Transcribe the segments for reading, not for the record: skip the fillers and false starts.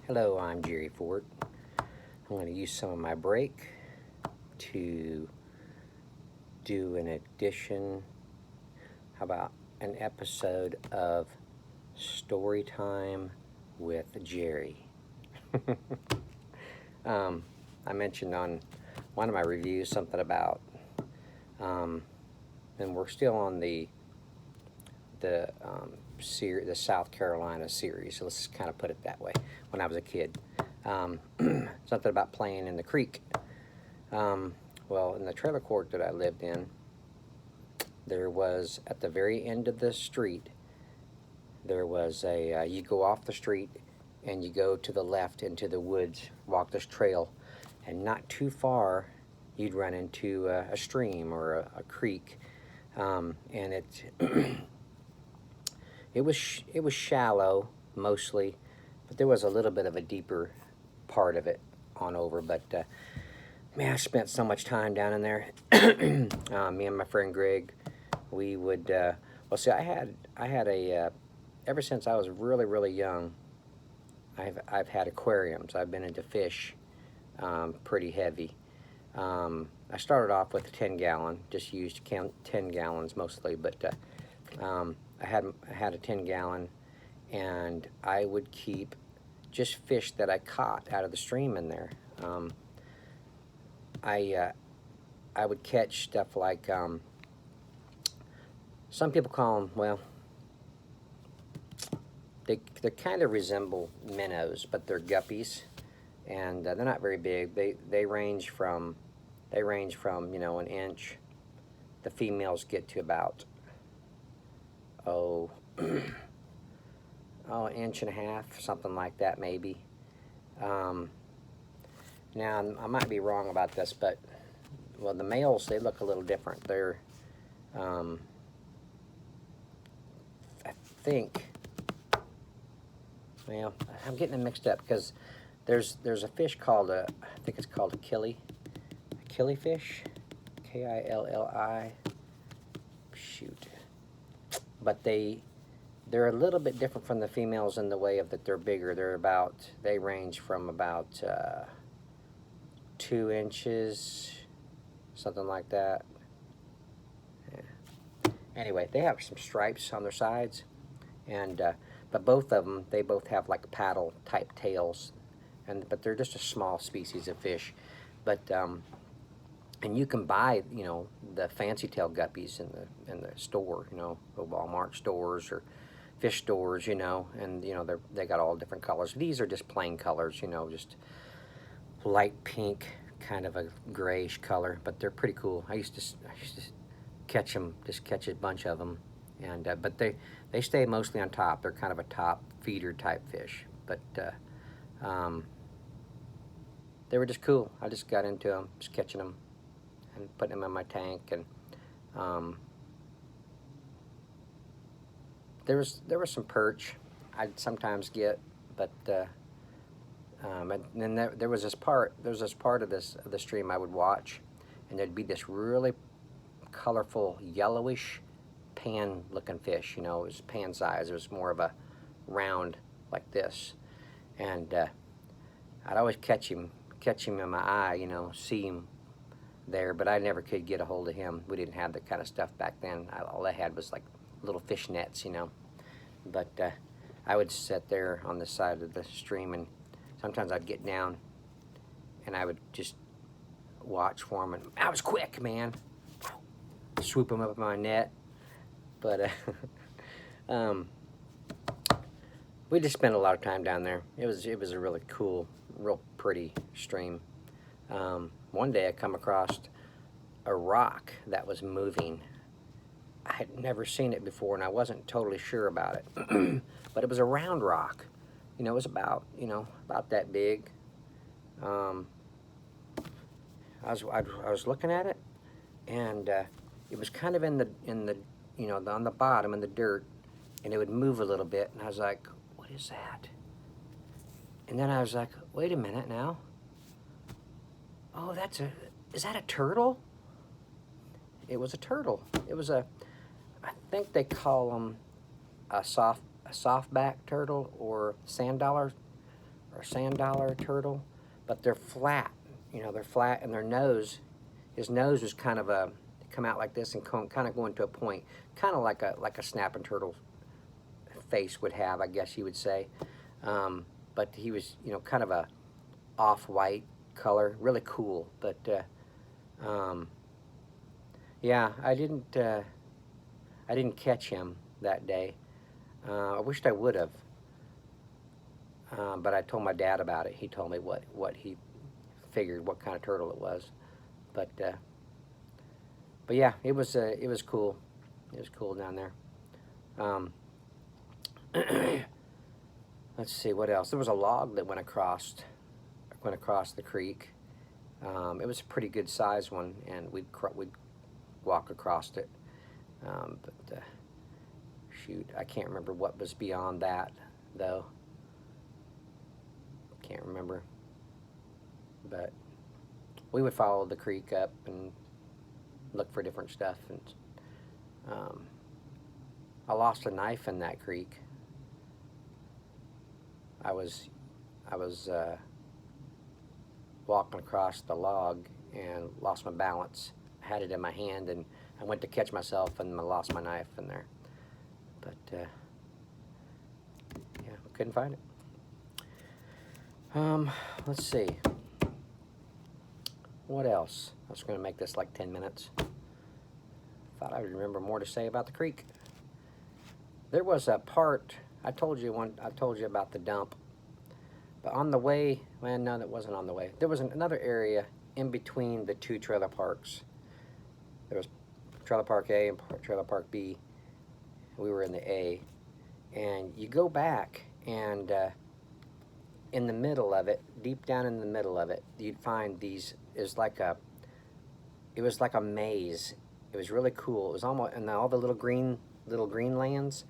Hello, I'm Jerry Ford. I'm going to use some of my break to do an edition, how about an episode of Story Time with Jerry. I mentioned on one of my reviews something about, and we're still on the South Carolina series, so let's just kind of put it that way, when I was a kid. Something about playing in the creek. Well, in the trailer court that I lived in, there was, at the very end of the street, there was you go off the street and you go to the left into the woods, walk this trail, and not too far, you'd run into a stream or a creek, and it was shallow mostly, but there was a little bit of a deeper part of it on over. But man, I spent so much time down in there. Me and my friend Greg, we would. Well, see, I had a ever since I was really young. I've had aquariums. I've been into fish, pretty heavy. I started off with a 10-gallon, just used 10 gallons mostly, but I had a 10-gallon, and I would keep just fish that I caught out of the stream in there. I would catch stuff like, some people call them, well, they kind of resemble minnows, but they're guppies, and they're not very big. They range from an inch. The females get to about an inch and a half, something like that maybe. Now I might be wrong about this, but well, the males, they look a little different. They're I think, well, I'm getting them mixed up because there's a fish called I think it's called a killifish, Killi. Shoot, but they're a little bit different from the females in the way of that they're bigger. They range from about 2 inches, something like that. Yeah. Anyway, they have some stripes on their sides, and but both of them, they both have like paddle type tails, but they're just a small species of fish. But and you can buy, the fancy tail guppies in the store, the Walmart stores or fish stores, and they got all different colors. These are just plain colors, just light pink, kind of a grayish color, but they're pretty cool. I used to catch them, just catch a bunch of them, and but they stay mostly on top. They're kind of a top feeder type fish, but they were just cool. I just got into them, just catching them and putting them in my tank, and there was some perch I'd sometimes get, but and then there was this part of the stream I would watch, and there'd be this really colorful yellowish pan looking fish. It was pan size. It was more of a round like this, and I'd always catch him in my eye, see him there, but I never could get a hold of him. We didn't have that kind of stuff back then. All I had was like little fish nets, but I would sit there on the side of the stream, and sometimes I'd get down and I would just watch for him, and I was quick, man, swoop him up with my net. But we just spent a lot of time down there. It was a really cool, real pretty stream. One day I come across a rock that was moving. I had never seen it before, and I wasn't totally sure about it. But it was a round rock. It was about that big. I was looking at it, and it was kind of in the on the bottom in the dirt, and it would move a little bit, and I was like, what is that? And then I was like, wait a minute now. Oh, is that a turtle? It was a turtle. It was I think they call them a softback turtle or sand dollar or sand dollar turtle, but they're flat. You know, they're flat, and their nose, his nose was kind of come out like this and kind of going to a point, kind of like a snapping turtle face would have, I guess you would say. But he was, you know, kind of a off-white color, really cool. But yeah, I didn't catch him that day. I wished I would have. But I told my dad about it. He told me what he figured, what kind of turtle it was. But yeah, it was cool. It was cool down there. Let's see what else. There was a log that went across the creek. It was a pretty good size one, and we'd walk across it. But shoot, I can't remember what was beyond that though. Can't remember. But we would follow the creek up and look for different stuff. And I lost a knife in that creek. I was walking across the log and lost my balance. I had it in my hand, and I went to catch myself and I lost my knife in there. But yeah, couldn't find it. Let's see. What else? I was going to make this like 10 minutes. Thought I would remember more to say about the creek. There was a part, I told you about the dump. But on the way, well, no, that wasn't on the way. There was another area in between the two trailer parks. There was Trailer Park A and Trailer Park B. We were in the A. And you go back, and in the middle of it, deep down in the middle of it, you'd find these, it was like a maze. It was really cool. It was almost, and all the little green lands,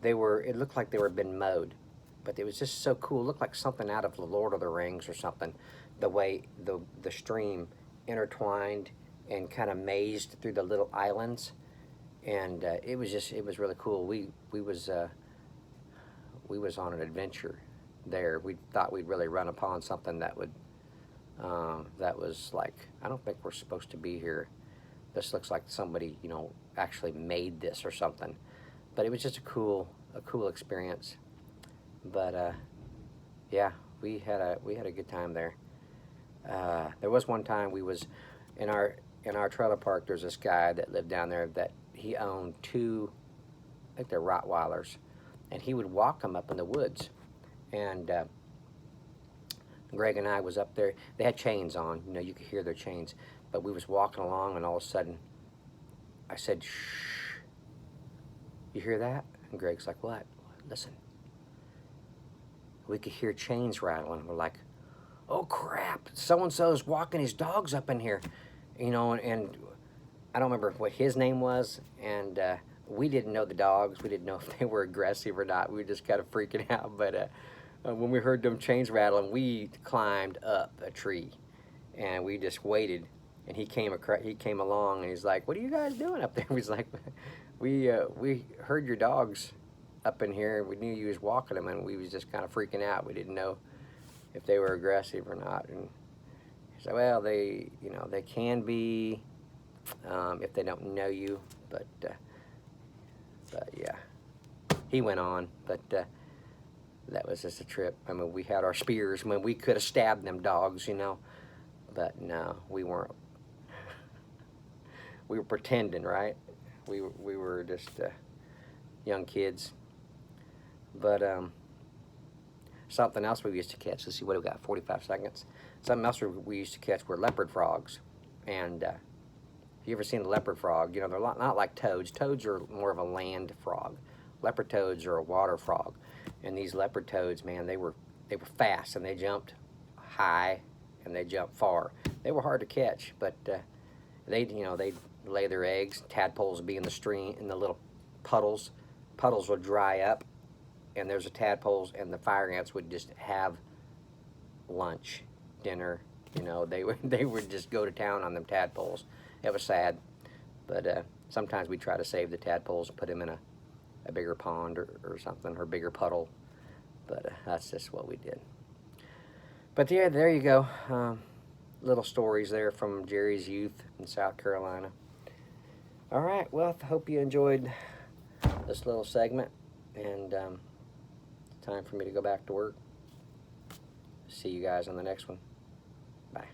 it looked like they were been mowed. But it was just so cool. It looked like something out of The Lord of the Rings or something. The way the stream intertwined and kind of mazed through the little islands, and it was really cool. We was on an adventure there. We thought we'd really run upon something that was like, I don't think we're supposed to be here. This looks like somebody, you know, actually made this or something. But it was just a cool experience. But yeah, we had a good time there. There was one time we was in our trailer park. There's this guy that lived down there that he owned two, I think they're Rottweilers, and he would walk them up in the woods. And Greg and I was up there. They had chains on, you know, you could hear their chains. But we was walking along, and all of a sudden, I said, "Shh, you hear that?" And Greg's like, "What?" "Listen." We could hear chains rattling. We're like, "Oh crap, so-and-so's walking his dogs up in here." You know, and I don't remember what his name was, and we didn't know the dogs. We didn't know if they were aggressive or not. We were just kind of freaking out. But when we heard them chains rattling, we climbed up a tree, and we just waited. And he came along, and he's like, "What are you guys doing up there?" He's like, we heard your dogs up in here. We knew you was walking them, and we was just kind of freaking out. We didn't know if they were aggressive or not." And he said, "Well, they can be if they don't know you." But yeah, he went on. But that was just a trip. I mean, we had our spears. I mean, we could have stabbed them dogs, you know. But no, we weren't. We were pretending, right? We were just young kids. But something else we used to catch. Let's see, what do we got? 45 seconds. Something else we used to catch were leopard frogs. And if you ever seen a leopard frog, you know, they're not like toads. Toads are more of a land frog. Leopard toads are a water frog. And these leopard toads, man, they were fast, and they jumped high, and they jumped far. They were hard to catch, but they'd lay their eggs. Tadpoles would be in the stream, in the little puddles. Puddles would dry up, and there's the tadpoles, and the fire ants would just have lunch, dinner. You know, they would just go to town on them tadpoles. It was sad, but sometimes we try to save the tadpoles and put them in a bigger pond or something, or bigger puddle. But that's just what we did. But yeah, there you go. Little stories there from Jerry's youth in South Carolina. All right, well, I hope you enjoyed this little segment, and it's time for me to go back to work. See you guys on the next one. Bye.